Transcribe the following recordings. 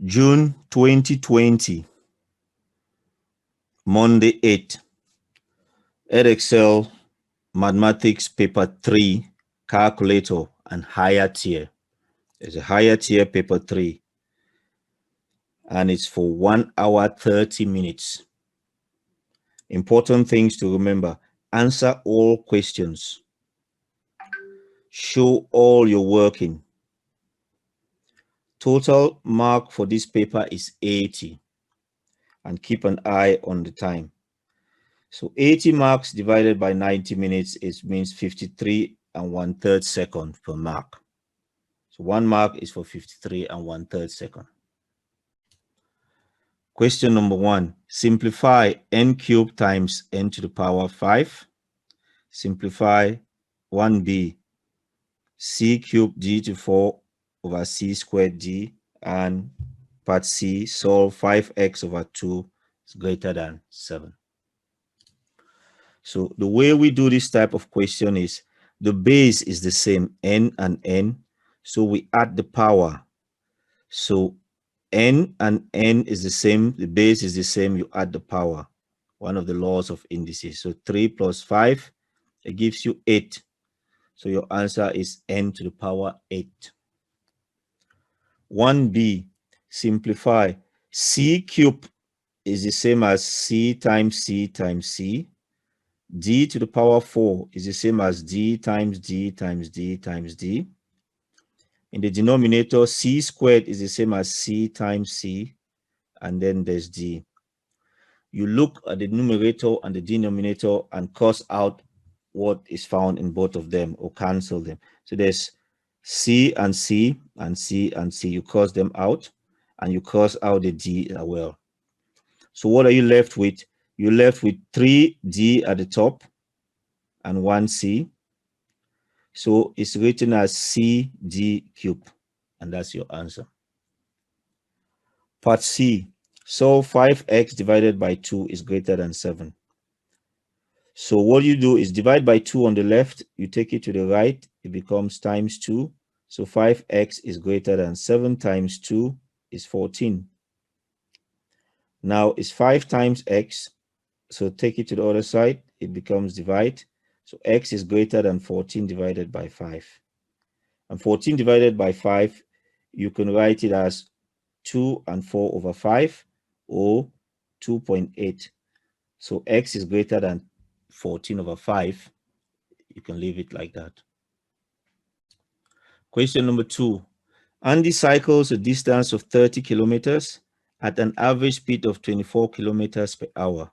June 2020, Monday 8. Edexcel Mathematics Paper 3, Calculator and Higher Tier. There's a higher tier Paper 3, and it's for 1 hour 30 minutes. Important things to remember: answer all questions, show all your working. Total mark for this paper is 80, and keep an eye on the time. So 80 marks divided by 90 minutes means 53 1/3 seconds per mark. So 1 mark is for 53 1/3 seconds. Question number 1. Simplify n cubed times n to the power 5. Simplify 1b. C cubed d to 4 over c squared d, and part C, solve 5x over 2 is greater than 7. So the way we do this type of question is the base is the same, n and n, so we add the power. So n and n is the same, the base is the same, you add the power. One of the laws of indices. So 3 plus 5, it gives you 8. So your answer is n to the power 8. 1b, simplify. C cubed is the same as c times c times c. D to the power 4 is the same as d times d times d times d. In the denominator, c squared is the same as c times c, and then there's d. You look at the numerator and the denominator and cross out what is found in both of them, or cancel them. So there's c and c and c and c. You cross them out, and you cross out the d as well. So what are you left with? You're left with 3d at the top and 1c. So it's written as cd cubed, and that's your answer. Part C, solve 5x divided by 2 is greater than 7. So what you do is divide by 2 on the left, you take it to the right, it becomes times 2. So 5x is greater than 7 times 2 is 14. Now it's 5 times x, so take it to the other side, it becomes divide. So x is greater than 14 divided by 5. And 14 divided by 5, you can write it as 2 and 4 over 5, or 2.8. So x is greater than 14 over 5. You can leave it like that. Question number 2. Andy cycles a distance of 30 kilometers at an average speed of 24 kilometers per hour.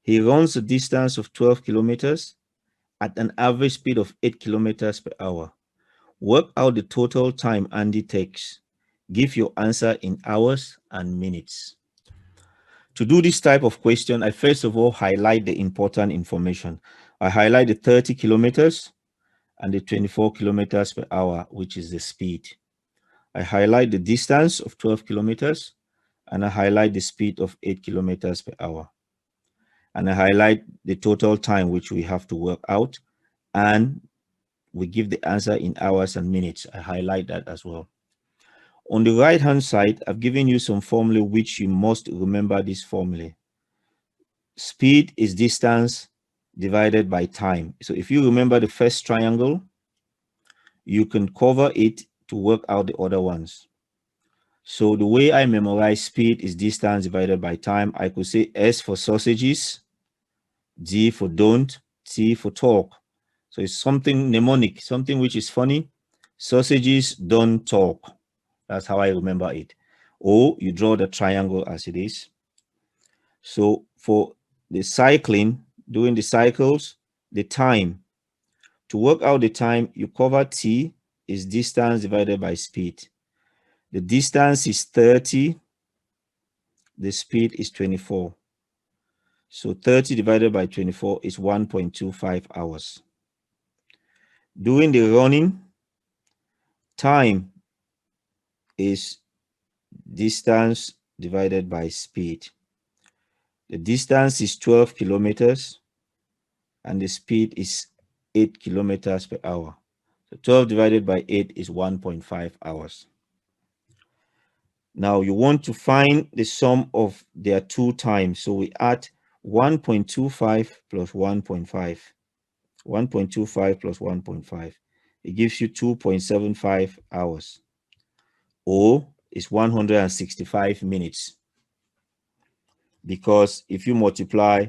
He runs a distance of 12 kilometers at an average speed of 8 kilometers per hour. Work out the total time Andy takes. Give your answer in hours and minutes. To do this type of question, I first of all highlight the important information. I highlight the 30 kilometers and the 24 kilometers per hour, which is the speed. I highlight the distance of 12 kilometers, and I highlight the speed of 8 kilometers per hour. And I highlight the total time which we have to work out, and we give the answer in hours and minutes. I highlight that as well. On the right hand side, I've given you some formula which you must remember. This formula: speed is distance divided by time. So if you remember the first triangle, you can cover it to work out the other ones. So the way I memorize speed is distance divided by time. I could say S for sausages, D for don't, T for talk. So it's something mnemonic, something which is funny. Sausages don't talk. That's how I remember it. Or you draw the triangle as it is. So for the cycling, doing the cycles, the time. To work out the time, you cover T is distance divided by speed. The distance is 30. The speed is 24. So 30 divided by 24 is 1.25 hours. Doing the running, time is distance divided by speed. The distance is 12 kilometers and the speed is 8 kilometers per hour. So 12 divided by 8 is 1.5 hours. Now you want to find the sum of their 2 times. So we add 1.25 plus 1.5. 1.25 plus 1.5. It gives you 2.75 hours. Or is 165 minutes. Because if you multiply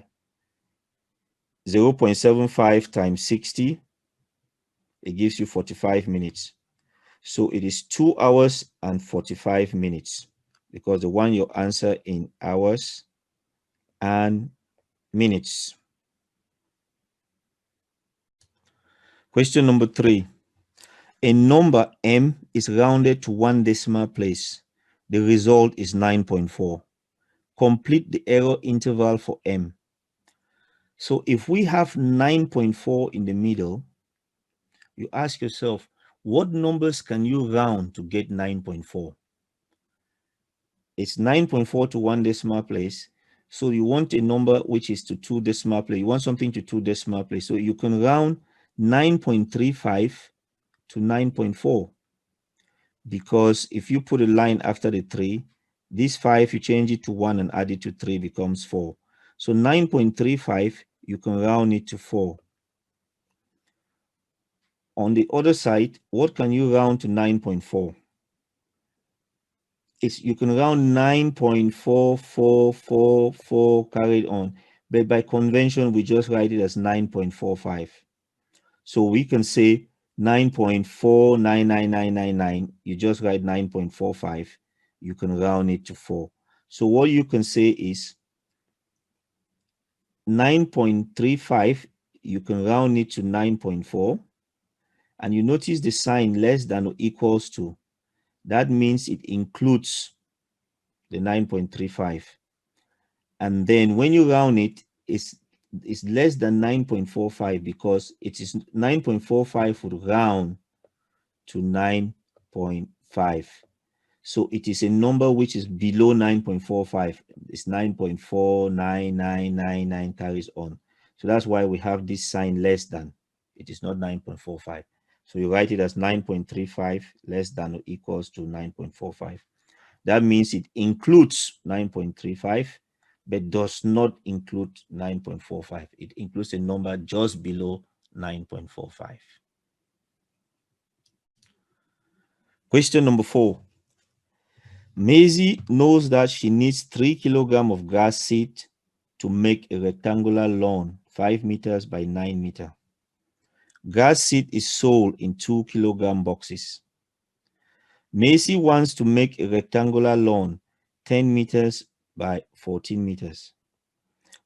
0.75 times 60, it gives you 45 minutes. So it is 2 hours and 45 minutes, because they want your answer in hours and minutes. Question number 3. A number m is rounded to 1 decimal place. The result is 9.4. Complete the error interval for m. So if we have 9.4 in the middle, you ask yourself, what numbers can you round to get 9.4? It's 9.4 to 1 decimal place. So you want a number which is to 2 decimal place. You want something to 2 decimal place. So you can round 9.35 to 9.4. Because if you put a line after the 3, this 5, you change it to 1 and add it to 3, becomes 4. So 9.35, you can round it to 4. On the other side, what can you round to 9.4? You can round 9.4444 carried on, but by convention, we just write it as 9.45. So we can say 9.499999. You just write 9.45. You can round it to 4. So what you can say is 9.35, you can round it to 9.4. And you notice the sign less than or equals to. That means it includes the 9.35. And then when you round it, it's less than 9.45, because it is 9.45 would round to 9.5. So it is a number which is below 9.45. It's 9.49999 carries on. So that's why we have this sign less than. It is not 9.45. So you write it as 9.35 less than or equals to 9.45. That means it includes 9.35, but does not include 9.45. It includes a number just below 9.45. Question number 4. Maisie knows that she needs 3 kilograms of grass seed to make a rectangular lawn 5 meters by 9 meters. Grass seed is sold in 2 kilogram boxes. Maisie wants to make a rectangular lawn 10 meters by 14 meters.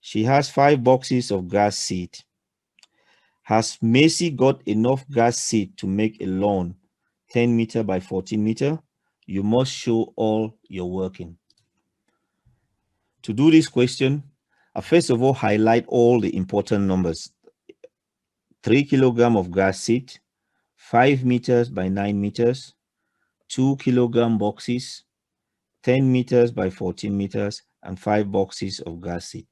She has 5 boxes of grass seed. Has Maisie got enough grass seed to make a lawn 10 meter by 14 meter? You must show all your working. To do this question, first of all, highlight all the important numbers. 3 kilograms of grass seed, 5 meters by 9 meters, 2 kilogram boxes, 10 meters by 14 meters, and 5 boxes of grass seed.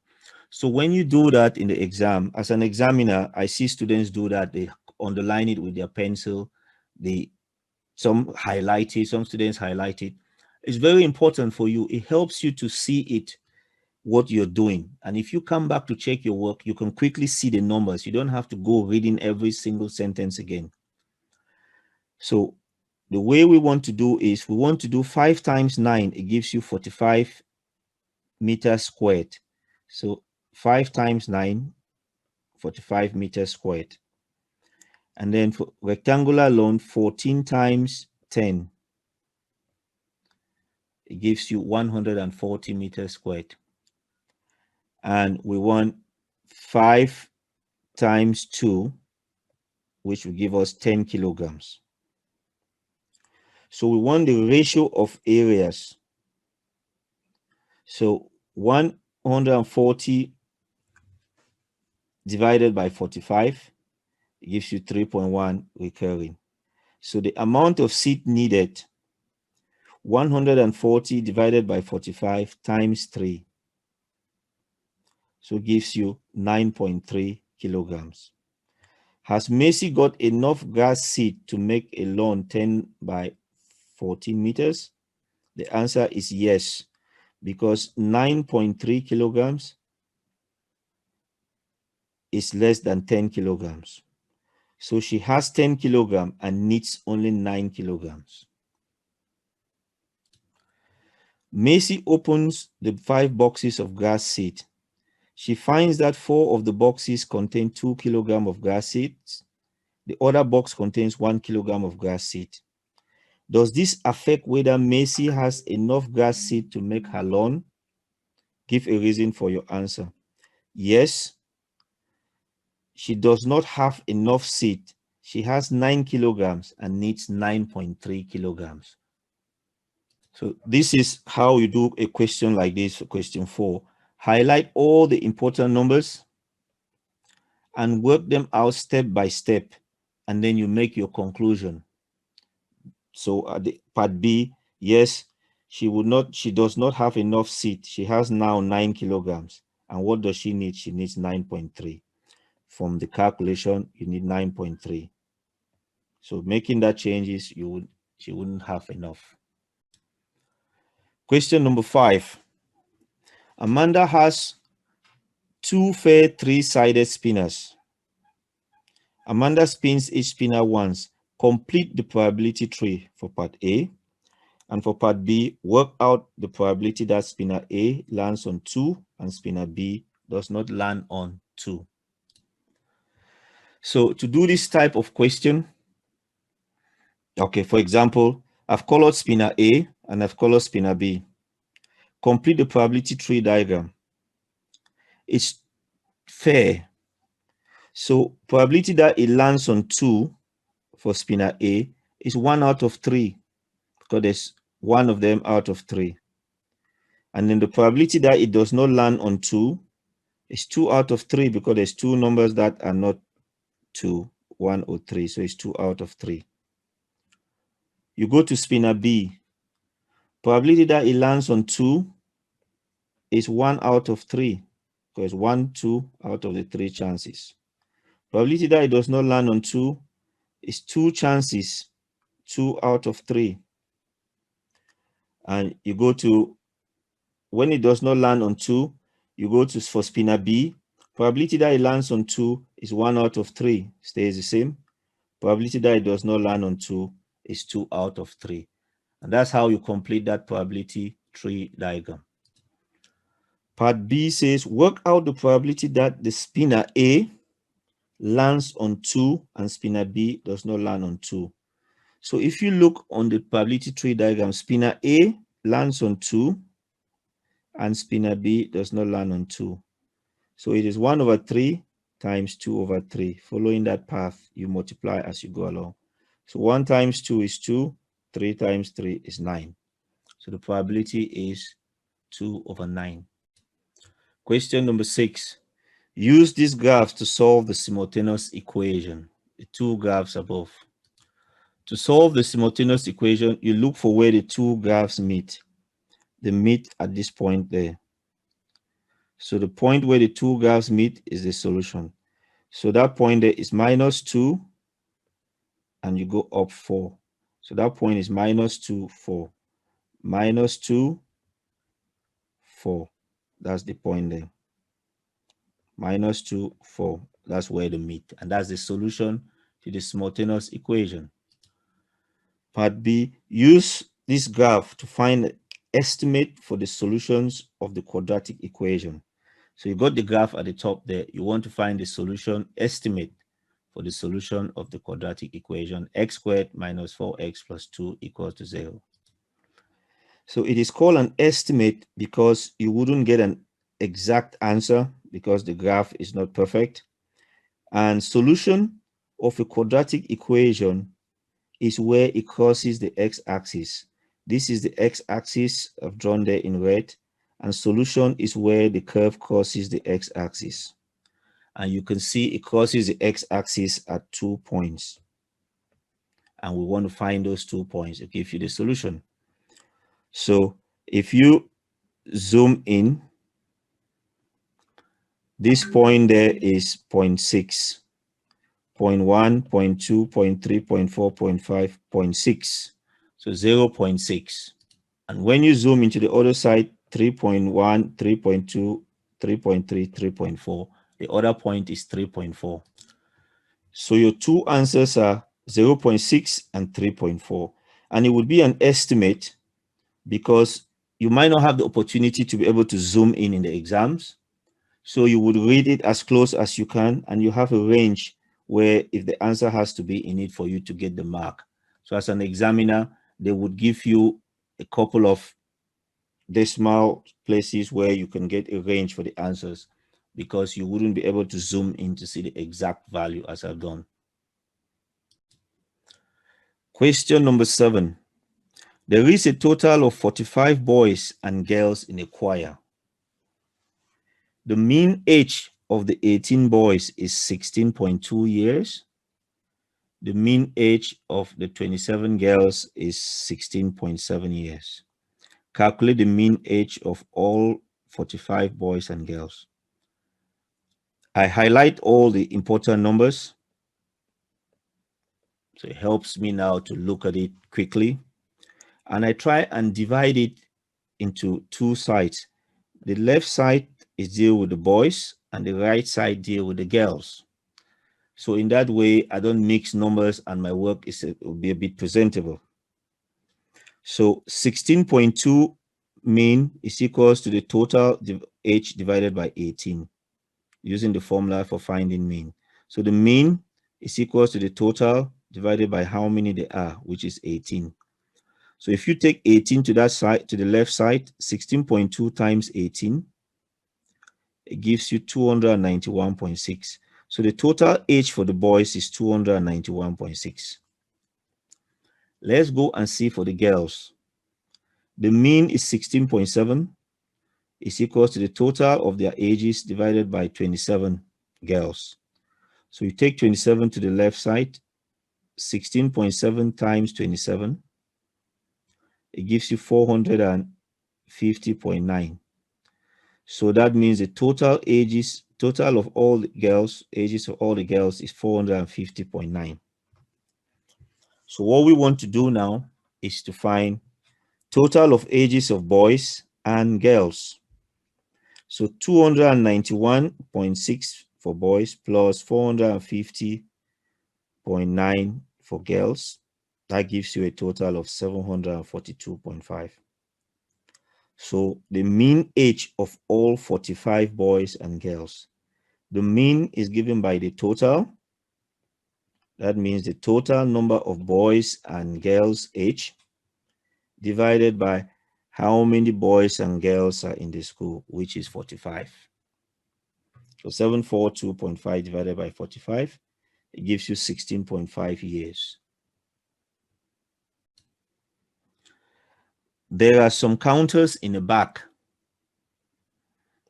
So when you do that in the exam, as an examiner, I see students do that. They underline it with their pencil. Some highlight it, some students highlight it. It's very important for you. It helps you to see it, what you're doing. And if you come back to check your work, you can quickly see the numbers. You don't have to go reading every single sentence again. So the way we want to do is we want to do 5 times 9. It gives you 45 meters squared. So 5 times 9, 45 meters squared. And then for rectangular lawn, 14 times 10. It gives you 140 meters squared. And we want 5 times 2, which will give us 10 kilograms. So we want the ratio of areas. So 140 divided by 45, it gives you 3.1 recurring. So the amount of seed needed, 140 divided by 45 times 3. So it gives you 9.3 kilograms. Has Macy got enough grass seed to make a lawn 10 by 14 meters? The answer is yes, because 9.3 kilograms is less than 10 kilograms. So she has 10 kilograms and needs only 9 kilograms. Macy opens the 5 boxes of grass seed. She finds that 4 of the boxes contain 2 kilograms of grass seeds. The other box contains 1 kilogram of grass seed. Does this affect whether Macy has enough grass seed to make her lawn? Give a reason for your answer. Yes, she does not have enough seed. She has 9 kilograms and needs 9.3 kilograms. So this is how you do a question like this for question 4. Highlight all the important numbers and work them out step by step, and then you make your conclusion. So the part B, yes, she does not have enough seed. She has now 9 kilograms. And what does she need? She needs 9.3. From the calculation, you need 9.3. So making that changes, she wouldn't have enough. Question number 5. Amanda has 2 fair 3-sided spinners. Amanda spins each spinner once. Complete the probability tree for part A. And for part B, work out the probability that spinner A lands on 2 and spinner B does not land on 2. So to do this type of question, okay, for example, I've colored spinner A and I've colored spinner B. Complete the probability tree diagram. It's fair. So probability that it lands on 2 for spinner A is 1 out of 3, because there's one of them out of 3. And then the probability that it does not land on 2 is 2 out of 3, because there's 2 numbers that are not 2, 1 or 3. So it's 2 out of 3. You go to spinner B. Probability that it lands on 2 is 1 out of 3, because 1, 2 out of the 3 chances. Probability that it does not land on 2 is 2 chances, 2 out of 3. And you go to, when it does not land on 2, you go to, for spinner B, probability that it lands on 2 is 1 out of 3, stays the same. Probability that it does not land on 2 is 2 out of 3. And that's how you complete that probability tree diagram. Part B says, work out the probability that the spinner A lands on 2 and spinner B does not land on 2. So if you look on the probability tree diagram, spinner A lands on 2 and spinner B does not land on 2. So it is 1 over 3 times 2 over 3. Following that path, you multiply as you go along. So 1 times 2 is 2, 3 times 3 is 9. So the probability is 2 over 9. Question number 6. Use these graphs to solve the simultaneous equation, the 2 graphs above. To solve the simultaneous equation, you look for where the 2 graphs meet. They meet at this point there. So the point where the 2 graphs meet is the solution. So that point there is minus 2, and you go up 4. So that point is minus 2, 4. Minus 2, 4. That's the point there. Minus 2, 4. That's where they meet. And that's the solution to the simultaneous equation. Part B, use this graph to find an estimate for the solutions of the quadratic equation. So you got the graph at the top there. You want to find the solution estimate for the solution of the quadratic equation, x squared minus 4x plus 2 equals to 0. So it is called an estimate because you wouldn't get an exact answer because the graph is not perfect. And solution of a quadratic equation is where it crosses the x-axis. This is the x-axis I've drawn there in red, and solution is where the curve crosses the x-axis. And you can see it crosses the x-axis at 2 points. And we want to find those 2 points to give you the solution. So if you zoom in, this point there is 0.6, 0.1, 0.2, 0.3, 0.4, 0.5, 0.6. So 0.6. And when you zoom into the other side, 3.1, 3.2, 3.3, 3.4, the other point is 3.4. So your two answers are 0.6 and 3.4. And it would be an estimate because you might not have the opportunity to be able to zoom in the exams. So you would read it as close as you can, and you have a range where if the answer has to be in it for you to get the mark. So as an examiner, they would give you a couple of decimal places where you can get a range for the answers because you wouldn't be able to zoom in to see the exact value as I've done. Question number 7. There is a total of 45 boys and girls in a choir. The mean age of the 18 boys is 16.2 years. The mean age of the 27 girls is 16.7 years. Calculate the mean age of all 45 boys and girls. I highlight all the important numbers. So it helps me now to look at it quickly. And I try and divide it into two sides. The left side is deal with the boys and the right side deal with the girls. So in that way, I don't mix numbers and my work will be a bit presentable. So 16.2 mean is equals to the total age divided by 18 using the formula for finding mean. So the mean is equals to the total divided by how many there are, which is 18. So if you take 18 to that side, to the left side, 16.2 times 18, it gives you 291.6. So the total age for the boys is 291.6. Let's go and see for the girls. The mean is 16.7 is equals to the total of their ages divided by 27 girls. So you take 27 to the left side, 16.7 times 27, it gives you 450.9. So that means the total of all the girls, ages of all the girls is 450.9. So what we want to do now is to find total of ages of boys and girls. So 291.6 for boys plus 450.9 for girls. That gives you a total of 742.5. So the mean age of all 45 boys and girls. The mean is given by the total. That means the total number of boys and girls age divided by how many boys and girls are in the school, which is 45. So 742.5 divided by 45, it gives you 16.5 years. There are some counters in the back.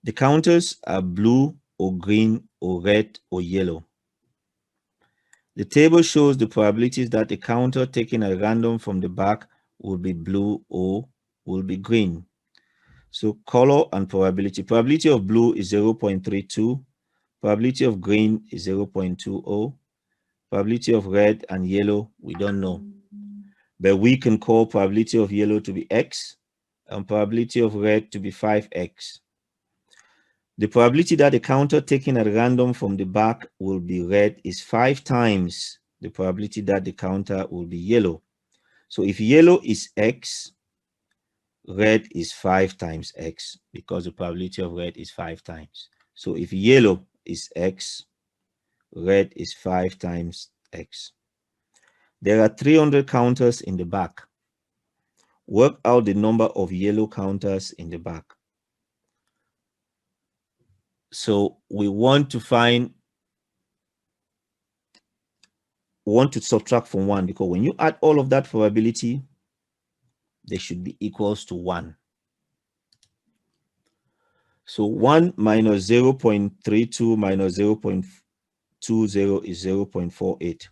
The counters are blue or green or red or yellow. The table shows the probabilities that the counter taken at random from the back will be blue or will be green. So color and probability. Probability of blue is 0.32. Probability of green is 0.20. Probability of red and yellow, we don't know. But we can call probability of yellow to be X and probability of red to be 5X. The probability that the counter taken at random from the back will be red is 5 times the probability that the counter will be yellow. So if yellow is X, red is 5 times X because the probability of red is 5 times. So if yellow is X, red is 5 times X. There are 300 counters in the back. Work out the number of yellow counters in the back. So we want to subtract from 1 because when you add all of that probability, they should be equals to 1. So 1 minus 0.32 minus 0.20 is 0.48.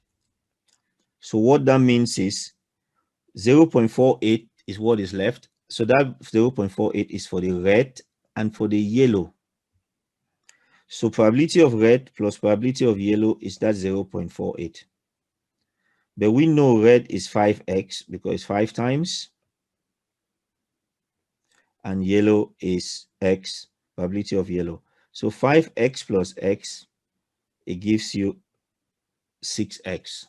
So what that means is 0.48 is what is left. So that 0.48 is for the red and for the yellow. So probability of red plus probability of yellow is that 0.48. But we know red is 5x because it's 5 times. and yellow is x, probability of yellow. So 5x plus x, it gives you 6x.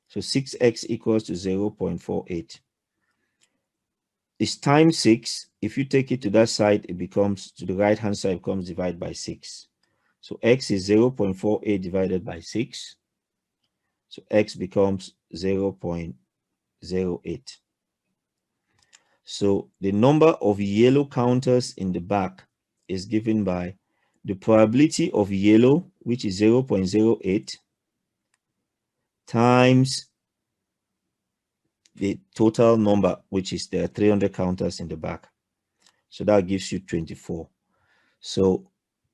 So 6x equals to 0.48. It's times 6. If you take it to that side, it becomes, to the right hand side, becomes divided by 6. So x is 0.48 divided by 6. So x becomes 0.08. So the number of yellow counters in the back is given by the probability of yellow, which is 0.08, times the total number, which is there are 300 counters in the back. So that gives you 24. So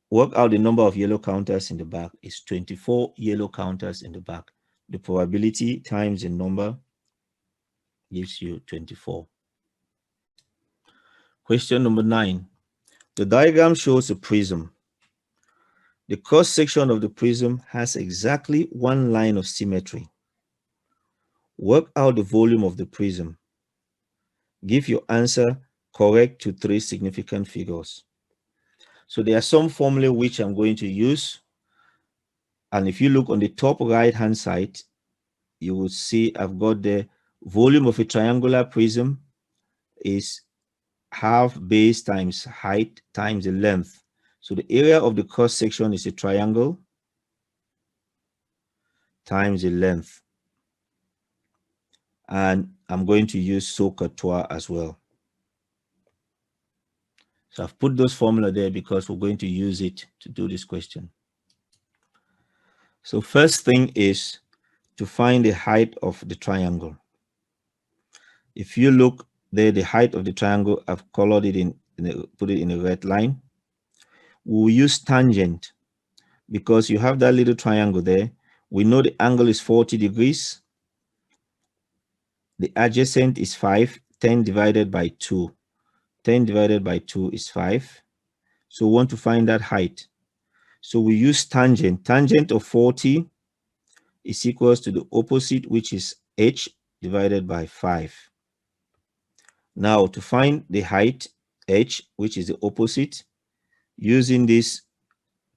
work out the number of yellow counters in the back is 24 yellow counters in the back. The probability times the number gives you 24. Question number 9. The diagram shows a prism. The cross section of the prism has exactly one line of symmetry. Work out the volume of the prism. Give your answer correct to 3 significant figures. So there are some formulae which I'm going to use. And if you look on the top right hand side, you will see I've got the volume of a triangular prism is half base times height times the length. So the area of the cross section is a triangle times the length. And I'm going to use SOHCAHTOA as well. So I've put those formula there because we're going to use it to do this question. So first thing is to find the height of the triangle. If you look there, the height of the triangle, I've colored it put it in a red line. We'll use tangent because you have that little triangle there. We know the angle is 40 degrees. The adjacent is 5, 10 divided by 2. 10 divided by 2 is 5. So we want to find that height. So we use tangent. Tangent of 40 is equals to the opposite, which is h divided by 5. Now to find the height, h, which is the opposite, using this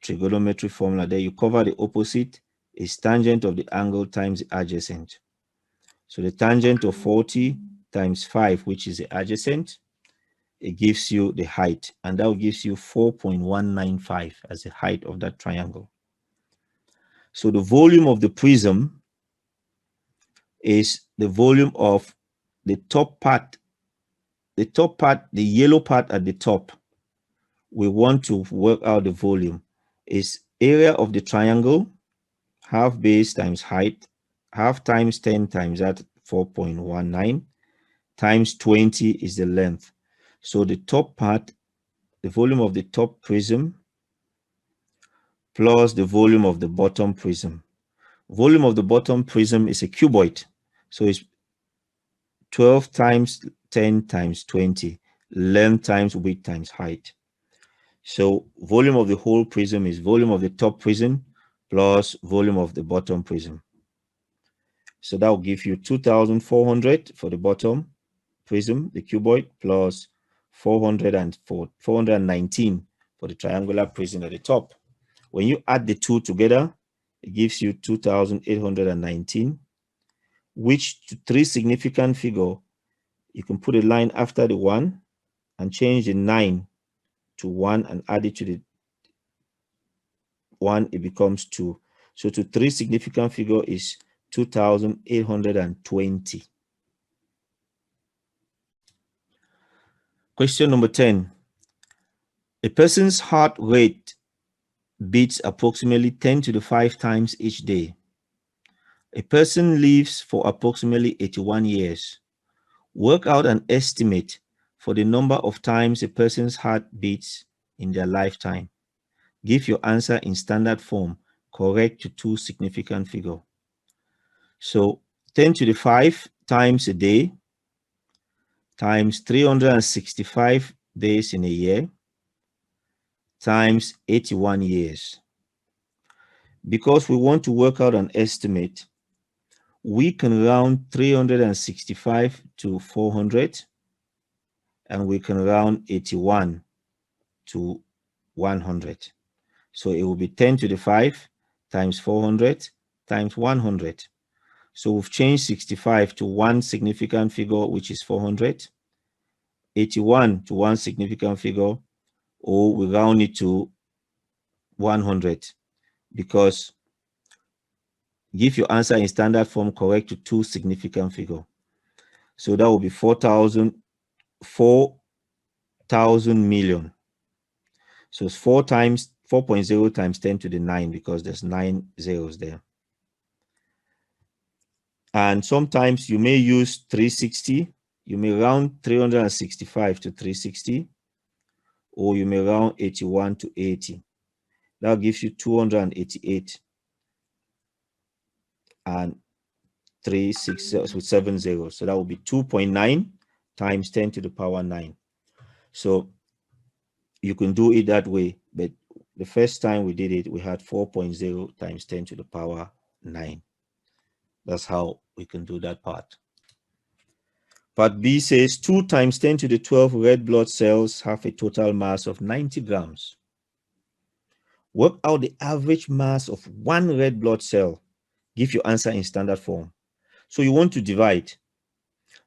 trigonometry formula there, you cover the opposite is tangent of the angle times the adjacent. So the tangent of 40 times 5, which is the adjacent, it gives you the height, and that gives you 4.195 as the height of that triangle. So the volume of the prism is the volume of the top part, the yellow part at the top. We want to work out the volume is area of the triangle, half base times height, half times 10 times that 4.19 times 20 is the length. So the top part, the volume of the top prism plus the volume of the bottom prism. Volume of the bottom prism is a cuboid. So it's 12 times 10 times 20, length times width times height. So volume of the whole prism is volume of the top prism plus volume of the bottom prism. So that will give you 2,400 for the bottom prism, the cuboid, plus 419 for the triangular prism at the top. When you add the two together, it gives you 2,819, which to 3 significant figure, you can put a line after the 1 and change the 9 to 1 and add it to the 1, it becomes 2. So to 3 significant figure is 2,820. Question number 10. A person's heart rate beats approximately 10 to the 5 times each day. A person lives for approximately 81 years. Work out an estimate for the number of times a person's heart beats in their lifetime. Give your answer in standard form, correct to 2 significant figure. So 10 to the 5 times a day times 365 days in a year times 81 years. Because we want to work out an estimate, we can round 365 to 400 and we can round 81 to 100. So it will be 10 to the 5 times 400 times 100. So we've changed 65 to one significant figure, which is 400, 81 to one significant figure, or we round it to 100, because give your answer in standard form correct to two significant figure. So that will be 4,000 million. So it's 4.0 times 10 to the 9, because there's 9 zeros there. And sometimes you may use 360. You may round 365 to 360, or you may round 81 to 80. That gives you 288 and 360 with 7 zeros. So that will be 2.9 times 10 to the power 9. So you can do it that way, but the first time we did it, we had 4.0 times 10 to the power 9. That's how we can do that part. Part B says 2 times 10 to the 12 red blood cells have a total mass of 90 grams. Work out the average mass of one red blood cell. Give your answer in standard form. So you want to divide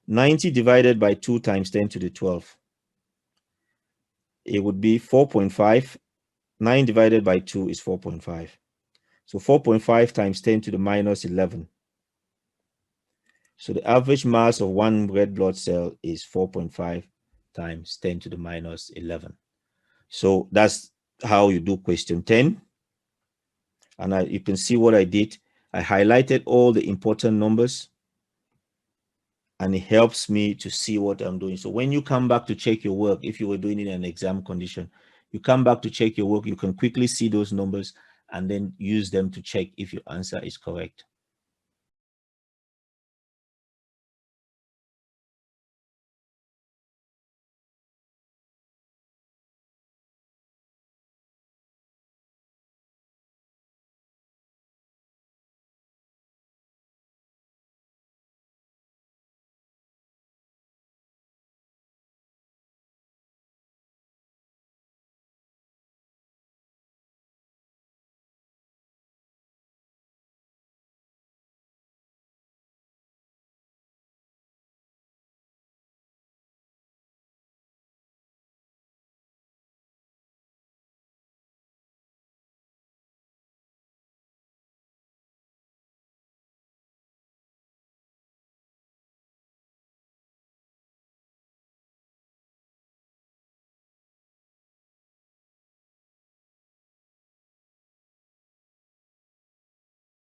90 divided by 2 times 10 to the 12. It would be 4.5. 9 divided by 2 is 4.5. So 4.5 times 10 to the minus 11. So the average mass of one red blood cell is 4.5 times 10 to the minus 11. So that's how you do question 10. And you can see what I did. I highlighted all the important numbers, and it helps me to see what I'm doing. So when you come back to check your work, if you were doing it in an exam condition, you come back to check your work, you can quickly see those numbers and then use them to check if your answer is correct.